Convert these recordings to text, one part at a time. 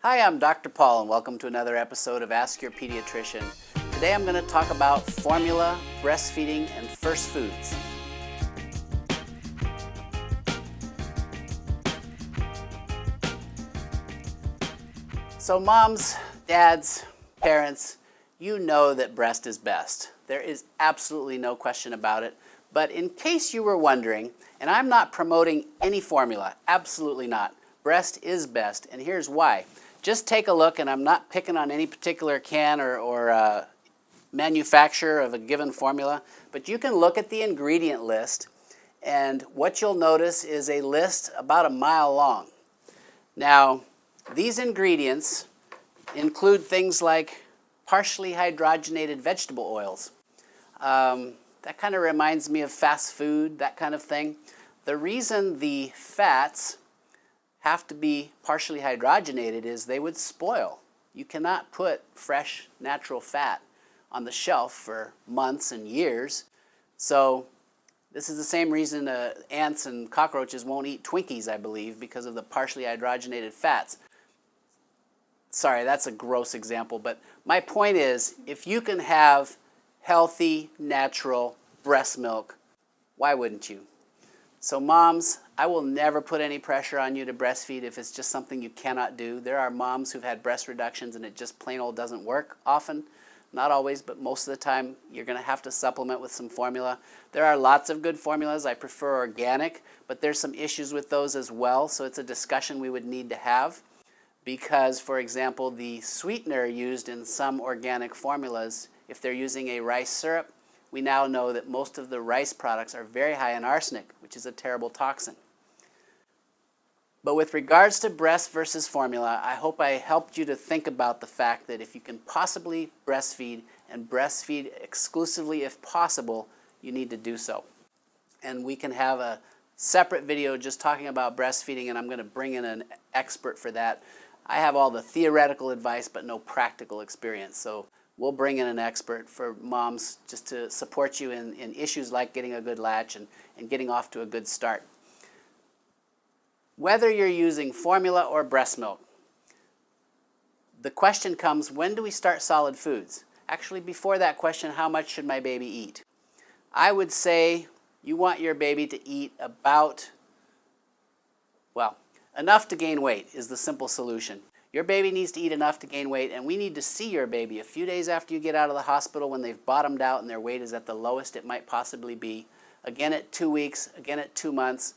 Hi, I'm Dr. Paul and welcome to another episode of Ask Your Pediatrician. Today I'm going to talk about formula, breastfeeding, and first foods. So moms, dads, parents, you know that breast is best. There is absolutely no question about it. But in case you were wondering, and I'm not promoting any formula, absolutely not. Breast is best, and here's why. Just take a look, and I'm not picking on any particular can or manufacturer of a given formula, but you can look at the ingredient list, and what you'll notice is a list about a mile long. Now, these ingredients include things like partially hydrogenated vegetable oils. That kind of reminds me of fast food, that kind of thing. The reason the fats have to be partially hydrogenated is they would spoil. You cannot put fresh, natural fat on the shelf for months and years. So this is the same reason ants and cockroaches won't eat Twinkies, I believe, because of the partially hydrogenated fats. Sorry, that's a gross example, but my point is, if you can have healthy, natural breast milk, why wouldn't you? So moms, I will never put any pressure on you to breastfeed if it's just something you cannot do. There are moms who've had breast reductions and it just plain old doesn't work often. Not always, but most of the time you're going to have to supplement with some formula. There are lots of good formulas. I prefer organic, but there's some issues with those as well, so it's a discussion we would need to have. Because, for example, the sweetener used in some organic formulas, if they're using a rice syrup, we now know that most of the rice products are very high in arsenic, which is a terrible toxin. But with regards to breast versus formula, I hope I helped you to think about the fact that if you can possibly breastfeed and breastfeed exclusively if possible, you need to do so. And we can have a separate video just talking about breastfeeding, and I'm going to bring in an expert for that. I have all the theoretical advice but no practical experience, so we'll bring in an expert for moms just to support you in issues like getting a good latch and getting off to a good start. Whether you're using formula or breast milk, the question comes, when do we start solid foods? Actually, before that question, how much should my baby eat? I would say you want your baby to eat about, well, enough to gain weight is the simple solution. Your baby needs to eat enough to gain weight, and we need to see your baby a few days after you get out of the hospital when they've bottomed out and their weight is at the lowest it might possibly be. Again at 2 weeks, again at 2 months,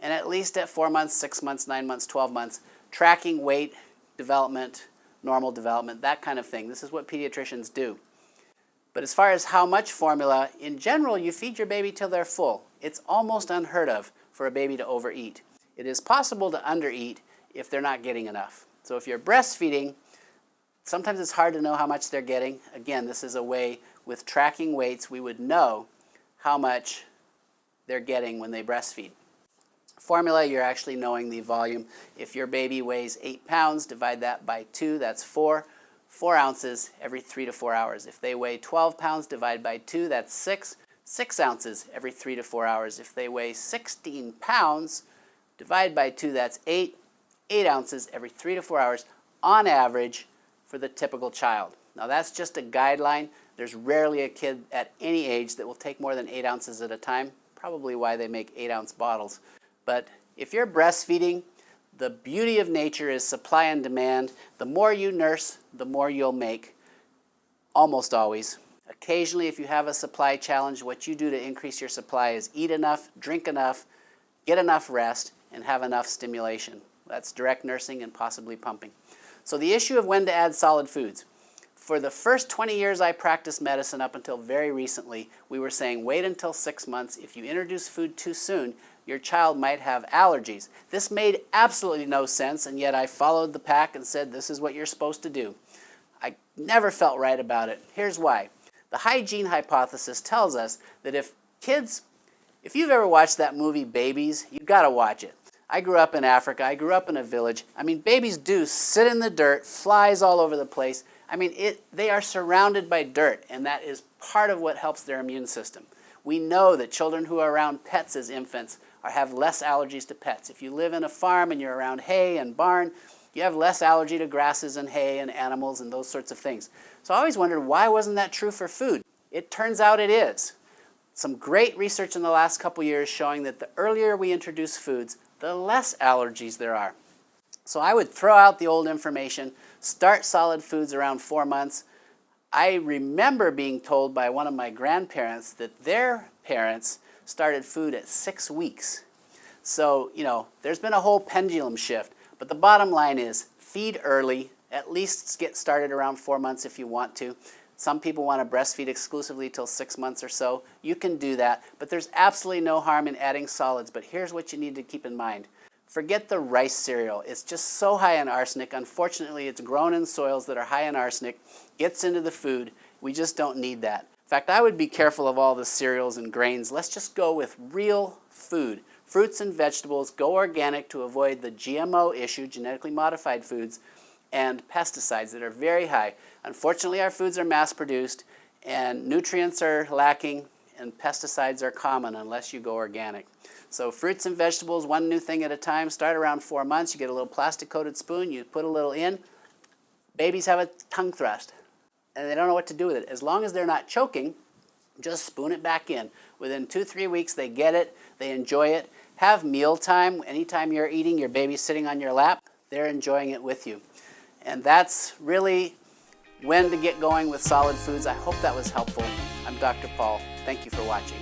and at least at 4 months, 6 months, 9 months, 12 months, tracking weight, development, normal development, that kind of thing. This is what pediatricians do. But as far as how much formula, in general, you feed your baby till they're full. It's almost unheard of for a baby to overeat. It is possible to undereat if they're not getting enough. So if you're breastfeeding, sometimes it's hard to know how much they're getting. Again, this is a way with tracking weights we would know how much they're getting when they breastfeed. Formula, you're actually knowing the volume. If your baby weighs 8 pounds, divide that by 2, that's 4. 4 ounces every 3 to 4 hours. If they weigh 12 pounds, divide by 2, that's 6. 6 ounces every 3 to 4 hours. If they weigh 16 pounds, divide by 2, that's 8. 8 ounces every 3 to 4 hours on average for the typical child. Now that's just a guideline. There's rarely a kid at any age that will take more than 8 ounces at a time, probably why they make 8-ounce bottles. But if you're breastfeeding, the beauty of nature is supply and demand. The more you nurse, the more you'll make, almost always. Occasionally, if you have a supply challenge, what you do to increase your supply is eat enough, drink enough, get enough rest, and have enough stimulation. That's direct nursing and possibly pumping. So the issue of when to add solid foods. For the first 20 years I practiced medicine up until very recently, we were saying wait until 6 months. If you introduce food too soon, your child might have allergies. This made absolutely no sense, and yet I followed the pack and said this is what you're supposed to do. I never felt right about it. Here's why. The hygiene hypothesis tells us that if you've ever watched that movie Babies, you've got to watch it. I grew up in Africa. I grew up in a village. I mean, babies do sit in the dirt, flies all over the place. I mean, they are surrounded by dirt, and that is part of what helps their immune system. We know that children who are around pets as infants have less allergies to pets. If you live in a farm and you're around hay and barn, you have less allergy to grasses and hay and animals and those sorts of things. So I always wondered, why wasn't that true for food? It turns out it is. Some great research in the last couple years showing that the earlier we introduce foods, the less allergies there are. So I would throw out the old information, start solid foods around 4 months. I remember being told by one of my grandparents that their parents started food at 6 weeks. So, there's been a whole pendulum shift. But the bottom line is feed early, at least get started around 4 months if you want to. Some people want to breastfeed exclusively till 6 months or so. You can do that, but there's absolutely no harm in adding solids. But here's what you need to keep in mind. Forget the rice cereal. It's just so high in arsenic. Unfortunately, it's grown in soils that are high in arsenic. Gets into the food. We just don't need that. In fact, I would be careful of all the cereals and grains. Let's just go with real food. Fruits and vegetables. Go organic to avoid the GMO issue, genetically modified foods, and pesticides that are very high. Unfortunately, our foods are mass-produced, and nutrients are lacking, and pesticides are common unless you go organic. So fruits and vegetables, one new thing at a time. Start around 4 months. You get a little plastic-coated spoon. You put a little in. Babies have a tongue thrust, and they don't know what to do with it. As long as they're not choking, just spoon it back in. Within 2-3 weeks, they get it. They enjoy it. Have mealtime. Anytime you're eating, your baby's sitting on your lap, they're enjoying it with you. And that's really when to get going with solid foods. I hope that was helpful. I'm Dr. Paul. Thank you for watching.